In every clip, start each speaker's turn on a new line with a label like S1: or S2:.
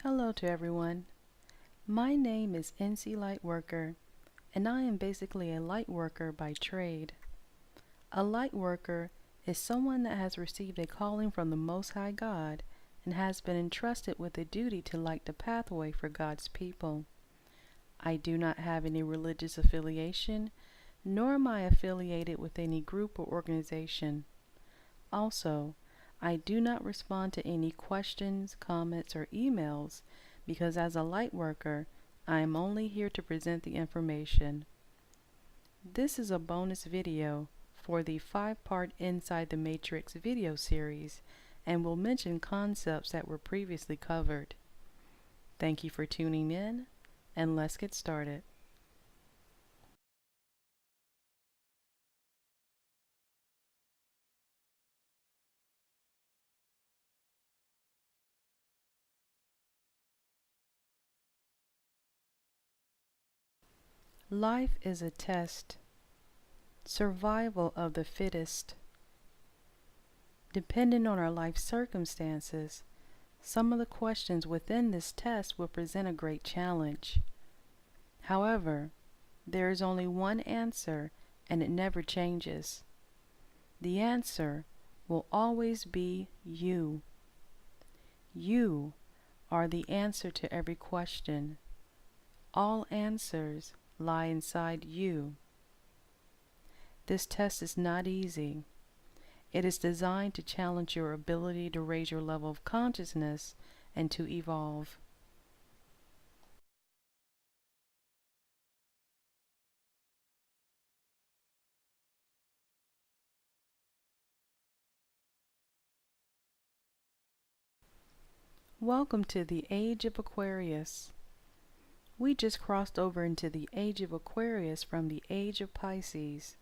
S1: Hello to everyone. My name is NC Lightworker, and I am basically a light worker by trade. A light worker is someone that has received a calling from the Most High God and has been entrusted with a duty to light the pathway for God's people. I do not have any religious affiliation, nor am I affiliated with any group or organization. Also, I do not respond to any questions, comments, or emails because as a light worker, I am only here to present the information. This is a bonus video for the 5-part Inside the Matrix video series and will mention concepts that were previously covered. Thank you for tuning in, and let's get started. Life is a test. Survival of the fittest. Depending on our life circumstances, some of the questions within this test will present a great challenge. However, there is only one answer and it never changes. The answer will always be you. You are the answer to every question. All answers lie inside you. This test is not easy. It is designed to challenge your ability to raise your level of consciousness and to evolve. Welcome to the Age of Aquarius. We just crossed over into the Age of Aquarius from the Age of Pisces.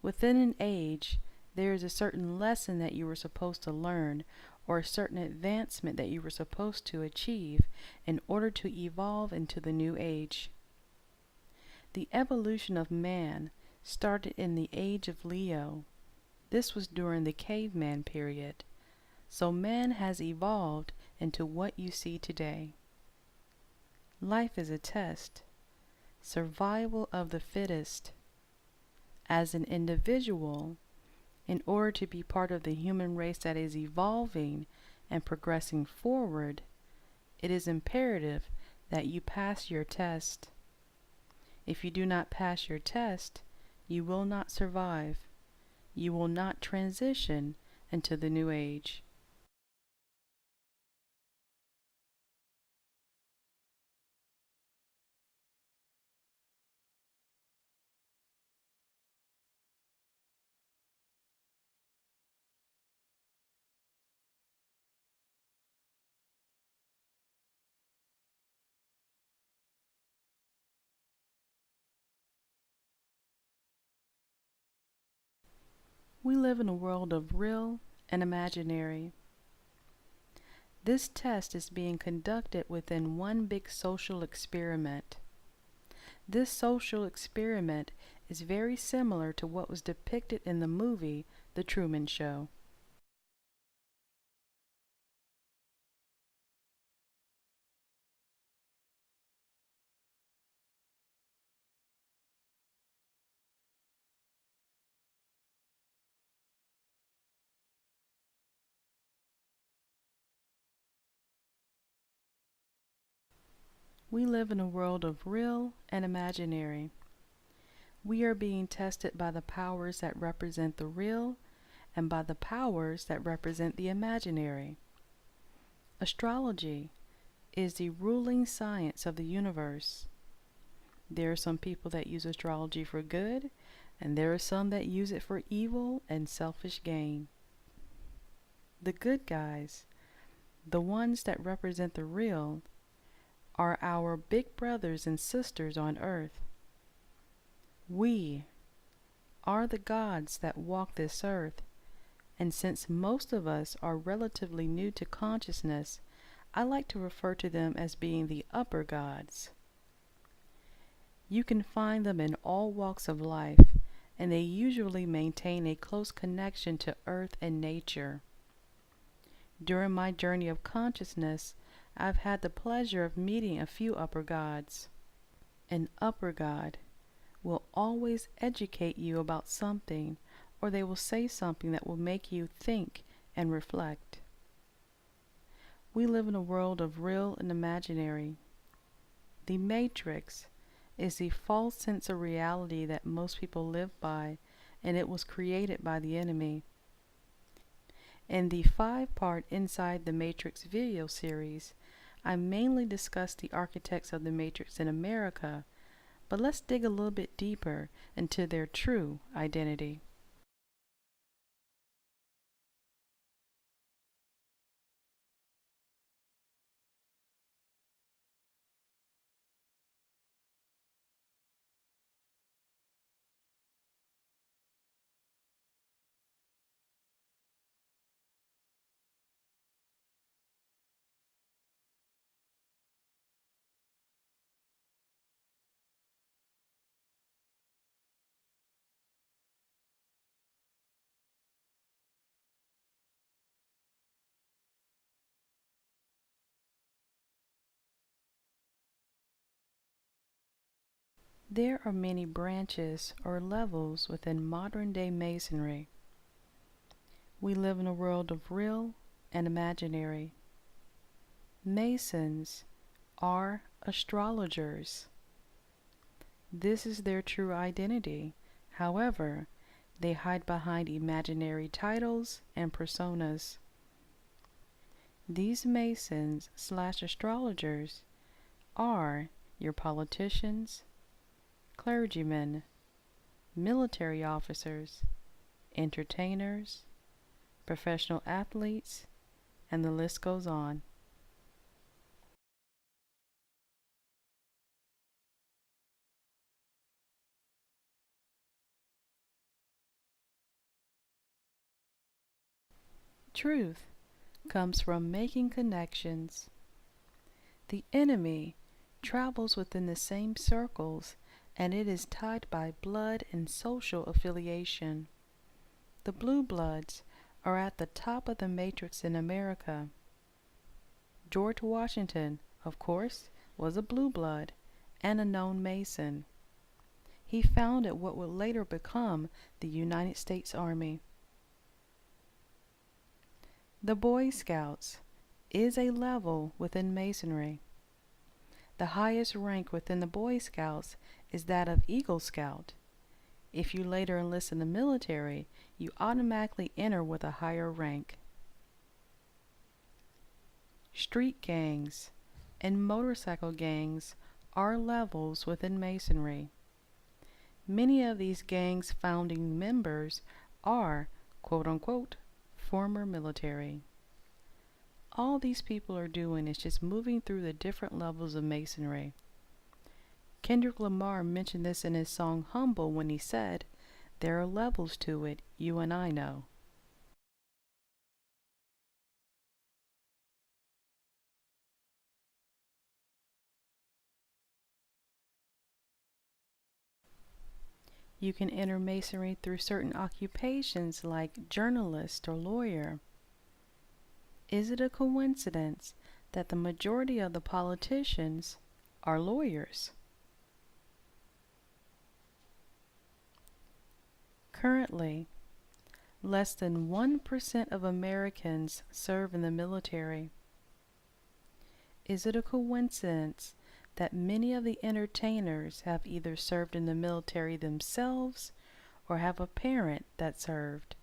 S1: Within an age, there is a certain lesson that you were supposed to learn or a certain advancement that you were supposed to achieve in order to evolve into the new age. The evolution of man started in the Age of Leo. This was during the caveman period. So man has evolved into what you see today. Life is a test. Survival of the fittest. As an individual, in order to be part of the human race that is evolving and progressing forward, it is imperative that you pass your test. If you do not pass your test, you will not survive. You will not transition into the new age. We live in a world of real and imaginary. This test is being conducted within one big social experiment. This social experiment is very similar to what was depicted in the movie The Truman Show. We live in a world of real and imaginary. We are being tested by the powers that represent the real and by the powers that represent the imaginary. Astrology is the ruling science of the universe. There are some people that use astrology for good, and there are some that use it for evil and selfish gain. The good guys, the ones that represent the real, are our big brothers and sisters on earth. We are the gods that walk this earth, and since most of us are relatively new to consciousness, I like to refer to them as being the upper gods. You can find them in all walks of life, and they usually maintain a close connection to earth and nature. During my journey of consciousness, I've had the pleasure of meeting a few upper gods. An upper god will always educate you about something, or they will say something that will make you think and reflect. We live in a world of real and imaginary. The matrix is the false sense of reality that most people live by, and it was created by the enemy. In the 5-part Inside the Matrix video series, I mainly discussed the architects of the Matrix in America, but let's dig a little bit deeper into their true identity. There are many branches or levels within modern-day Masonry. We live in a world of real and imaginary. Masons are astrologers. This is their true identity. However, they hide behind imaginary titles and personas. These Masons/astrologers are your politicians, clergymen, military officers, entertainers, professional athletes, and the list goes on. Truth comes from making connections. The enemy travels within the same circles, and it is tied by blood and social affiliation. The blue bloods are at the top of the matrix in America. George Washington, of course, was a blue blood and a known Mason. He founded what would later become the United States Army. The Boy Scouts is a level within Masonry. The highest rank within the Boy Scouts is that of Eagle Scout. If you later enlist in the military, you automatically enter with a higher rank. Street gangs and motorcycle gangs are levels within Masonry. Many of these gangs' founding members are, quote-unquote, former military. All these people are doing is just moving through the different levels of Masonry. Kendrick Lamar mentioned this in his song Humble when he said, "There are levels to it, you and I know." You can enter Masonry through certain occupations like journalist or lawyer. Is it a coincidence that the majority of the politicians are lawyers? Currently, less than 1% of Americans serve in the military. Is it a coincidence that many of the entertainers have either served in the military themselves or have a parent that served?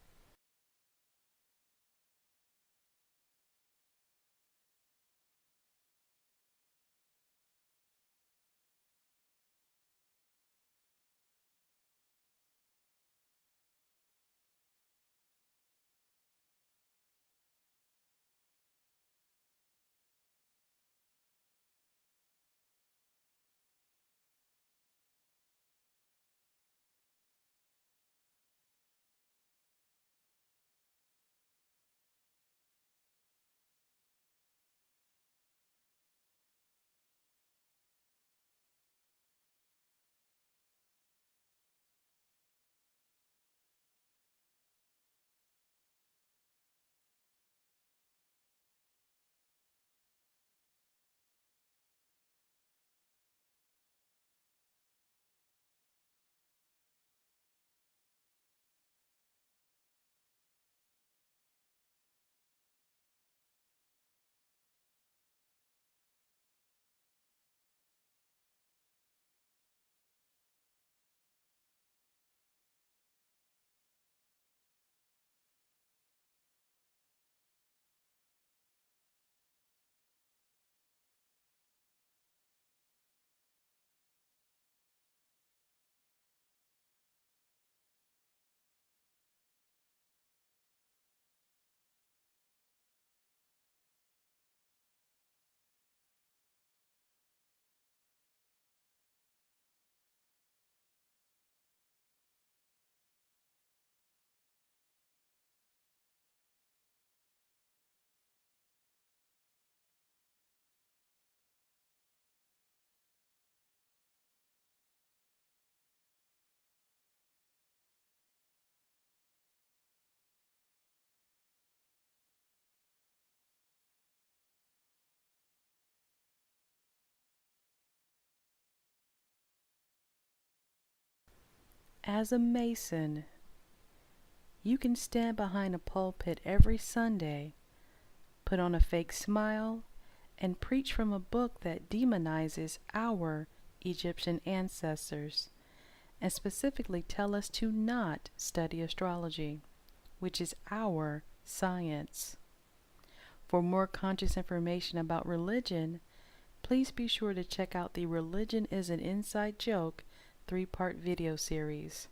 S1: As a Mason, you can stand behind a pulpit every Sunday, put on a fake smile, and preach from a book that demonizes our Egyptian ancestors, and specifically tell us to not study astrology, which is our science. For more conscious information about religion, please be sure to check out the Religion is an Inside Joke 3-part video series.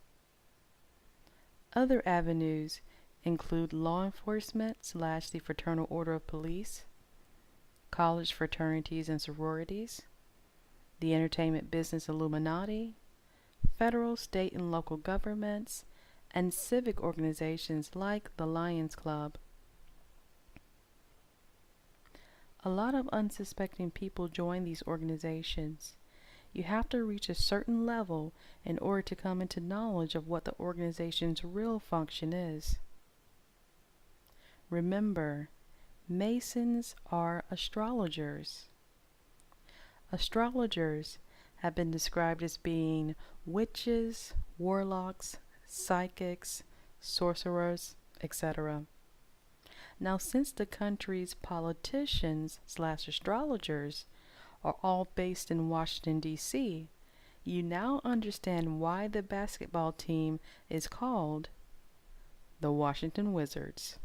S1: Other avenues include law enforcement / the Fraternal Order of Police, college fraternities and sororities, the entertainment business Illuminati, federal, state, and local governments, and civic organizations like the Lions Club. A lot of unsuspecting people join these organizations. You have to reach a certain level in order to come into knowledge of what the organization's real function is. Remember, Masons are astrologers. Astrologers have been described as being witches, warlocks, psychics, sorcerers, etc. Now, since the country's politicians / astrologers are all based in Washington, D.C., you now understand why the basketball team is called the Washington Wizards.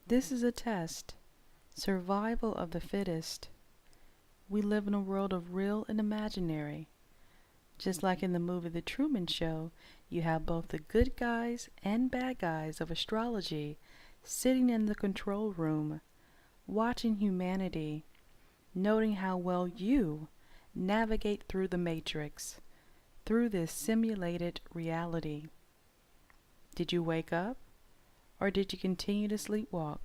S1: This is a test. Survival of the fittest. We live in a world of real and imaginary. Just like in the movie The Truman Show, you have both the good guys and bad guys of astrology sitting in the control room, watching humanity, noting how well you navigate through the matrix, through this simulated reality. Did you wake up, or did you continue to sleepwalk?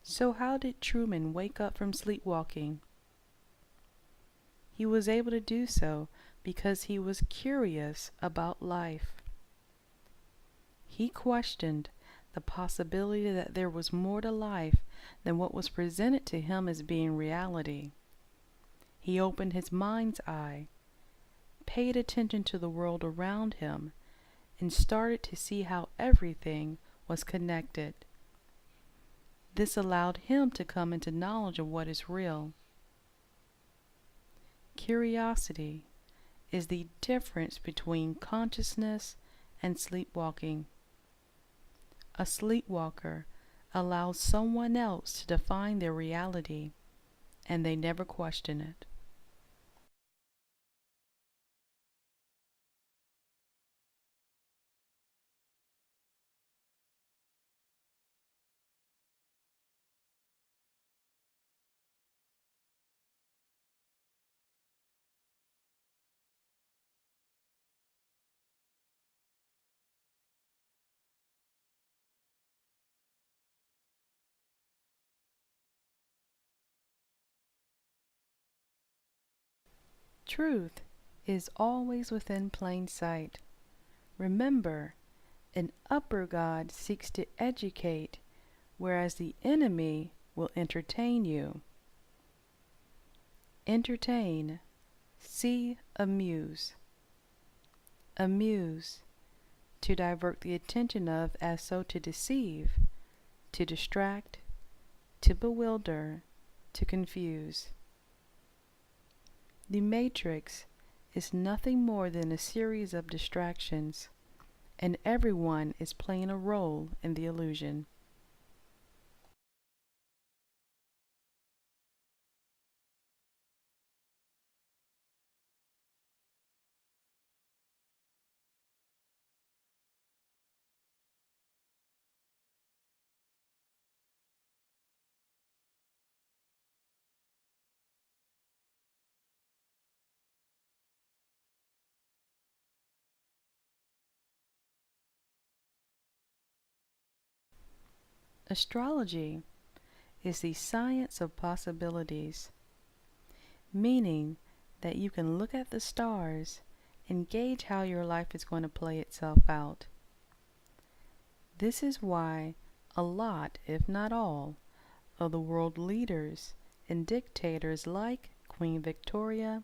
S1: So how did Truman wake up from sleepwalking? He was able to do so because he was curious about life. He questioned the possibility that there was more to life than what was presented to him as being reality. He opened his mind's eye, paid attention to the world around him, and started to see how everything was connected. This allowed him to come into knowledge of what is real. Curiosity is the difference between consciousness and sleepwalking. A sleepwalker allows someone else to define their reality, and they never question it. Truth is always within plain sight. Remember, an upper God seeks to educate, whereas the enemy will entertain you. Entertain. See, amuse. Amuse, to divert the attention of as so to deceive, to distract, to bewilder, to confuse. The matrix is nothing more than a series of distractions, and everyone is playing a role in the illusion. Astrology is the science of possibilities, meaning that you can look at the stars and gauge how your life is going to play itself out. This is why a lot, if not all, of the world leaders and dictators like Queen Victoria,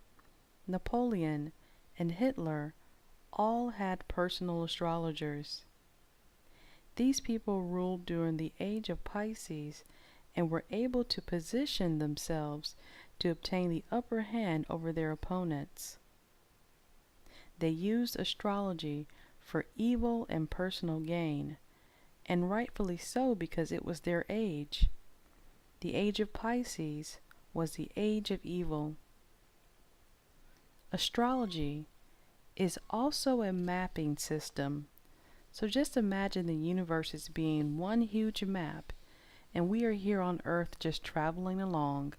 S1: Napoleon, and Hitler all had personal astrologers. These people ruled during the age of Pisces and were able to position themselves to obtain the upper hand over their opponents. They used astrology for evil and personal gain, and rightfully so because it was their age. The age of Pisces was the age of evil. Astrology is also a mapping system. So just imagine the universe as being one huge map, and we are here on Earth just traveling along.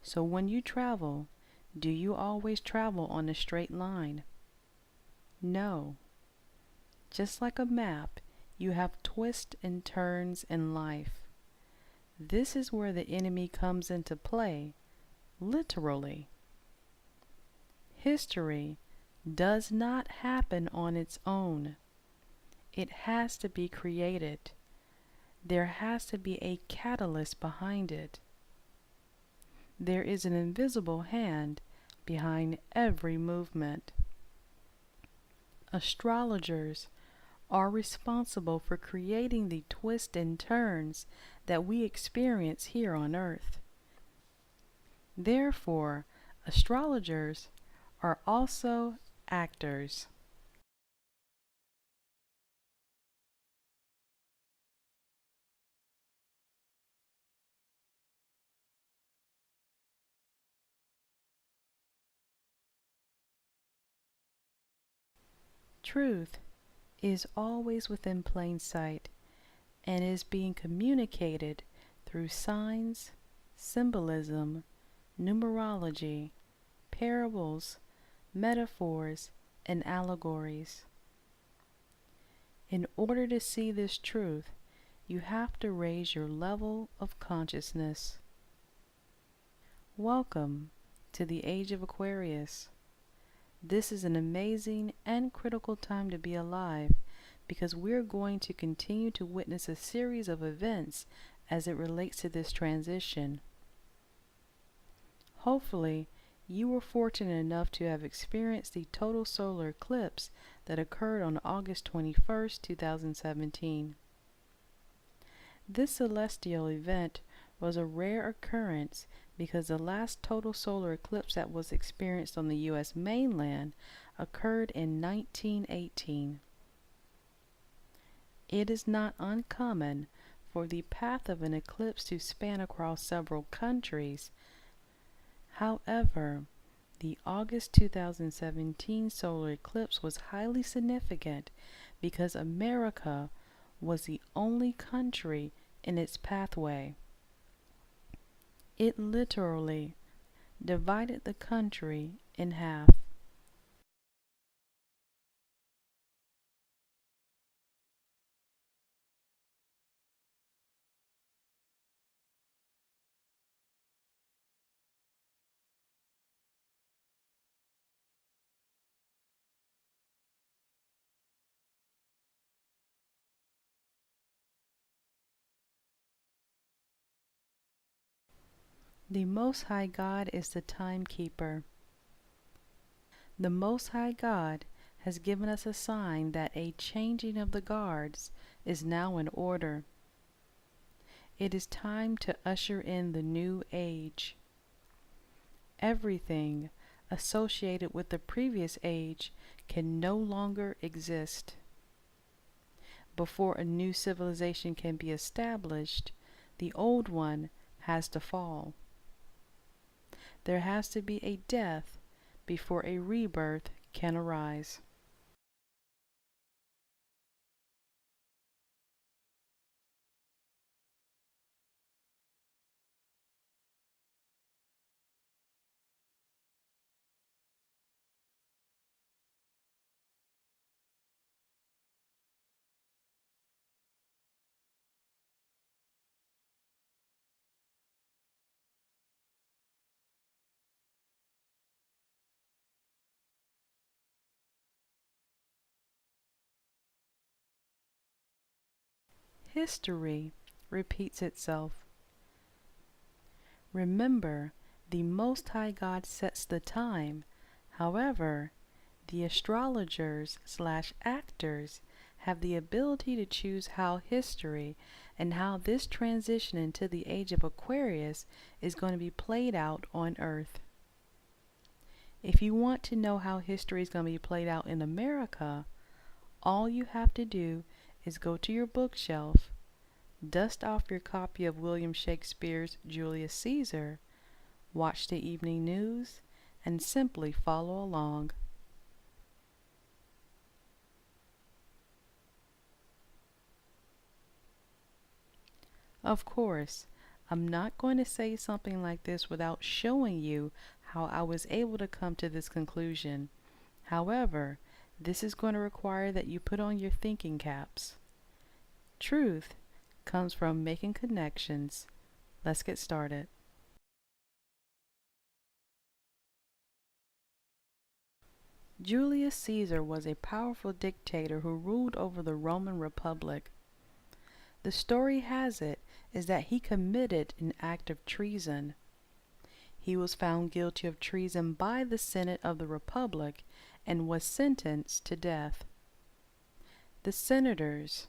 S1: So when you travel, do you always travel on a straight line? No. Just like a map, you have twists and turns in life. This is where the enemy comes into play, literally. History does not happen on its own. It has to be created. There has to be a catalyst behind it. There is an invisible hand behind every movement. Astrologers are responsible for creating the twists and turns that we experience here on Earth. Therefore, astrologers are also actors. Truth is always within plain sight and is being communicated through signs, symbolism, numerology, parables, metaphors, and allegories. In order to see this truth, you have to raise your level of consciousness. Welcome to the Age of Aquarius. This is an amazing and critical time to be alive because we're going to continue to witness a series of events as it relates to this transition. Hopefully, you were fortunate enough to have experienced the total solar eclipse that occurred on August 21st, 2017. This celestial event was a rare occurrence because the last total solar eclipse that was experienced on the U.S. mainland occurred in 1918. It is not uncommon for the path of an eclipse to span across several countries. However, the August 2017 solar eclipse was highly significant because America was the only country in its pathway. It literally divided the country in half. The Most High God is the timekeeper. The Most High God has given us a sign that a changing of the guards is now in order. It is time to usher in the new age. Everything associated with the previous age can no longer exist. Before a new civilization can be established, the old one has to fall. There has to be a death before a rebirth can arise. History repeats itself. Remember, the Most High God sets the time. However, the astrologers/actors have the ability to choose how history and how this transition into the age of Aquarius is going to be played out on Earth. If you want to know how history is going to be played out in America, all you have to do is go to your bookshelf, dust off your copy of William Shakespeare's Julius Caesar, watch the evening news, and simply follow along. Of course, I'm not going to say something like this without showing you how I was able to come to this conclusion. However, this is going to require that you put on your thinking caps. Truth comes from making connections. Let's get started. Julius Caesar was a powerful dictator who ruled over the Roman Republic. The story has it is that he committed an act of treason. He was found guilty of treason by the Senate of the Republic and was sentenced to death. The senators,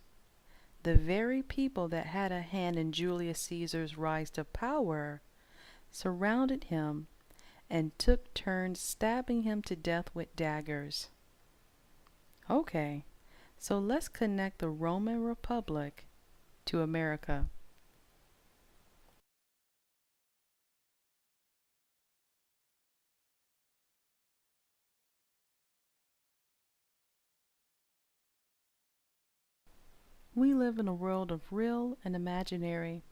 S1: the very people that had a hand in Julius Caesar's rise to power, surrounded him and took turns stabbing him to death with daggers. Okay, so let's connect the Roman Republic to America. We live in a world of real and imaginary.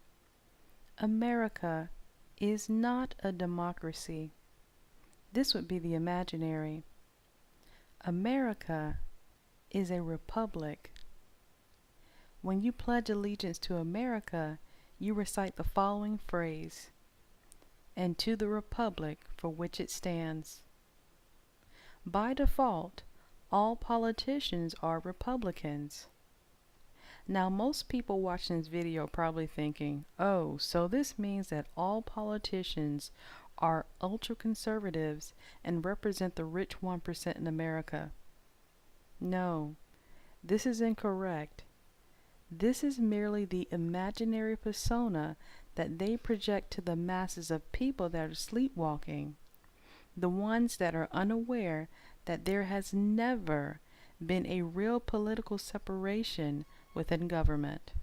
S1: America is not a democracy. This would be the imaginary. America is a republic. When you pledge allegiance to America, you recite the following phrase, "and to the republic for which it stands." By default, all politicians are Republicans. Now, most people watching this video are probably thinking, oh, so this means that all politicians are ultra-conservatives and represent the rich 1% in America. No, this is incorrect. This is merely the imaginary persona that they project to the masses of people that are sleepwalking, the ones that are unaware that there has never been a real political separation within government.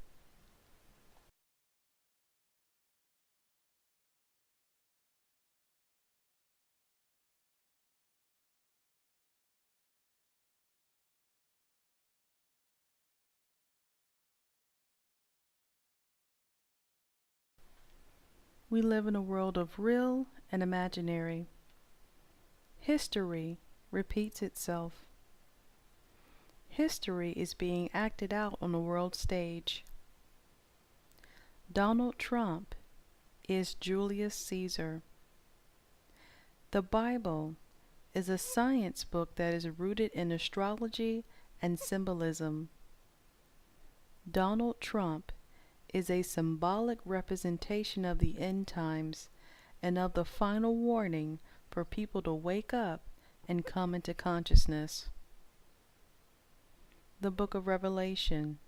S1: We live in a world of real and imaginary. History repeats itself. History is being acted out on the world stage. Donald Trump is Julius Caesar. The Bible is a science book that is rooted in astrology and symbolism. Donald Trump is a symbolic representation of the end times and of the final warning for people to wake up and come into consciousness. The Book of Revelation,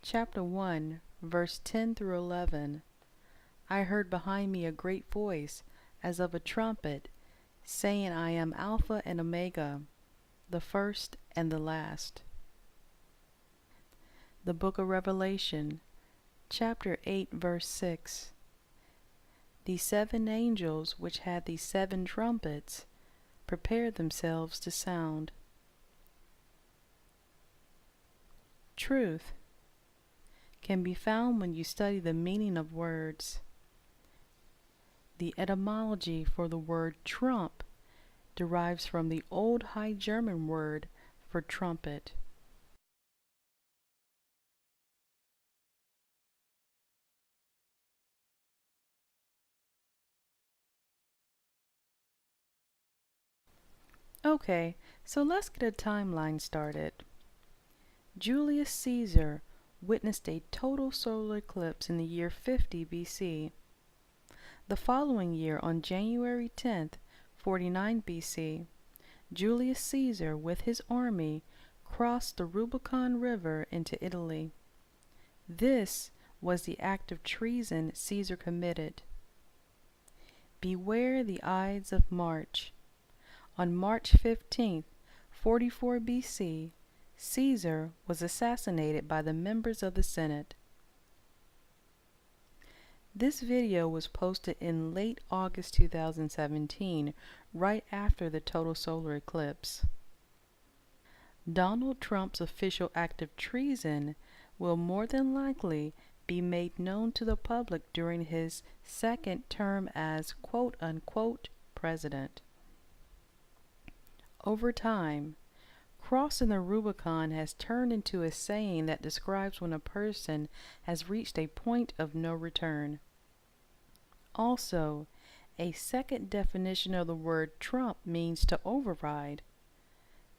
S1: chapter 1, verse 10 through 11. I heard behind me a great voice, as of a trumpet, saying, I am Alpha and Omega, the first and the last. The Book of Revelation, chapter 8, verse 6. The 7 angels which had the 7 trumpets prepared themselves to sound. Truth can be found when you study the meaning of words. The etymology for the word trump derives from the Old High German word for trumpet. Okay, so let's get a timeline started. Julius Caesar witnessed a total solar eclipse in the year 50 BC. The following year, on January 10th, 49 BC, Julius Caesar, with his army, crossed the Rubicon River into Italy. This was the act of treason Caesar committed. Beware the Ides of March. On March 15th, 44 BC, Caesar was assassinated by the members of the Senate. This video was posted in late August 2017, right after the total solar eclipse. Donald Trump's official act of treason will more than likely be made known to the public during his second term as quote-unquote president. Over time, crossing the Rubicon has turned into a saying that describes when a person has reached a point of no return. Also, a second definition of the word trump means to override.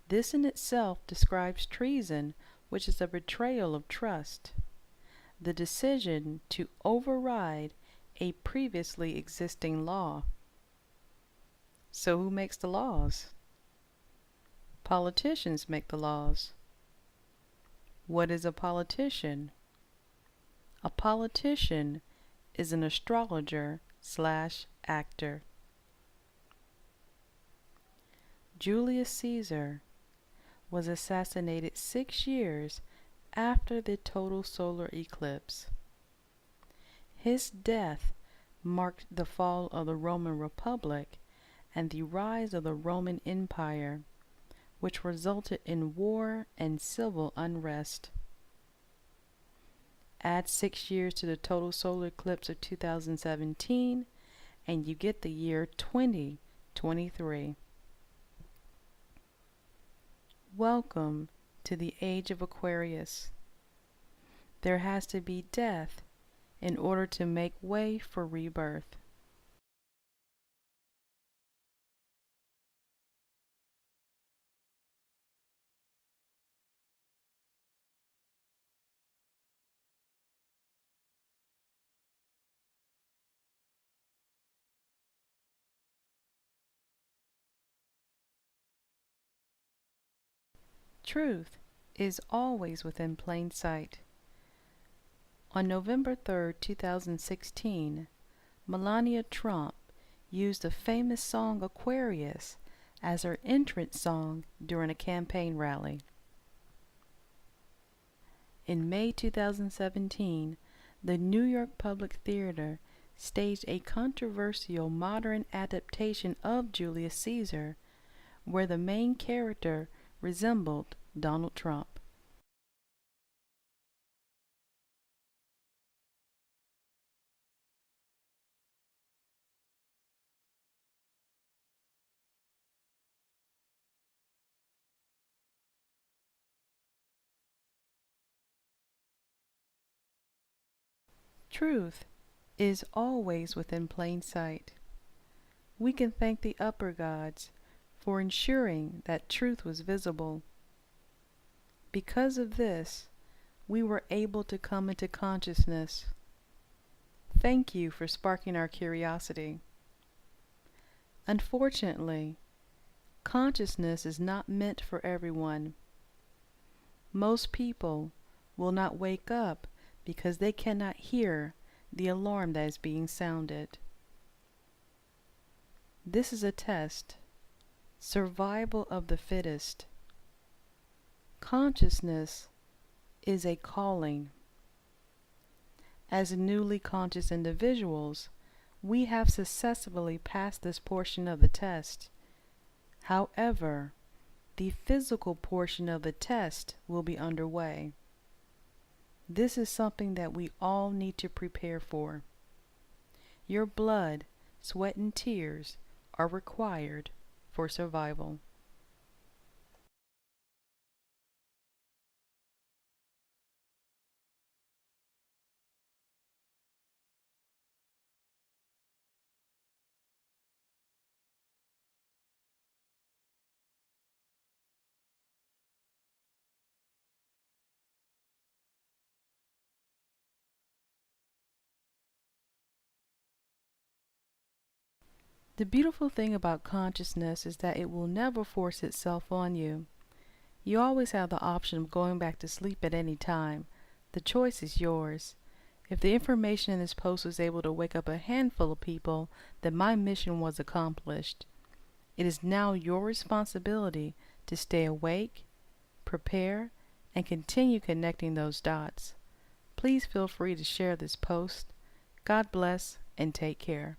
S1: This in itself describes treason, which is a betrayal of trust, the decision to override a previously existing law. So who makes the laws? Politicians make the laws. What is a politician? A politician is an astrologer/actor. Julius Caesar was assassinated 6 years after the total solar eclipse. His death marked the fall of the Roman Republic and the rise of the Roman Empire, which resulted in war and civil unrest. Add 6 years to the total solar eclipse of 2017, and you get the year 2023. Welcome to the age of Aquarius. There has to be death in order to make way for rebirth. Truth is always within plain sight. On November 3, 2016, Melania Trump used the famous song Aquarius as her entrance song during a campaign rally. In May 2017, the New York Public Theater staged a controversial modern adaptation of Julius Caesar, where the main character resembled Donald Trump. Truth is always within plain sight. We can thank the upper gods for ensuring that truth was visible. Because of this, we were able to come into consciousness. Thank you for sparking our curiosity. Unfortunately, consciousness is not meant for everyone. Most people will not wake up because they cannot hear the alarm that is being sounded. This is a test. Survival of the fittest. Consciousness is a calling. As newly conscious individuals, we have successfully passed this portion of the test. However, the physical portion of the test will be underway. This is something that we all need to prepare for. Your blood, sweat, and tears are required for survival. The beautiful thing about consciousness is that it will never force itself on you. You always have the option of going back to sleep at any time. The choice is yours. If the information in this post was able to wake up a handful of people, then my mission was accomplished. It is now your responsibility to stay awake, prepare, and continue connecting those dots. Please feel free to share this post. God bless and take care.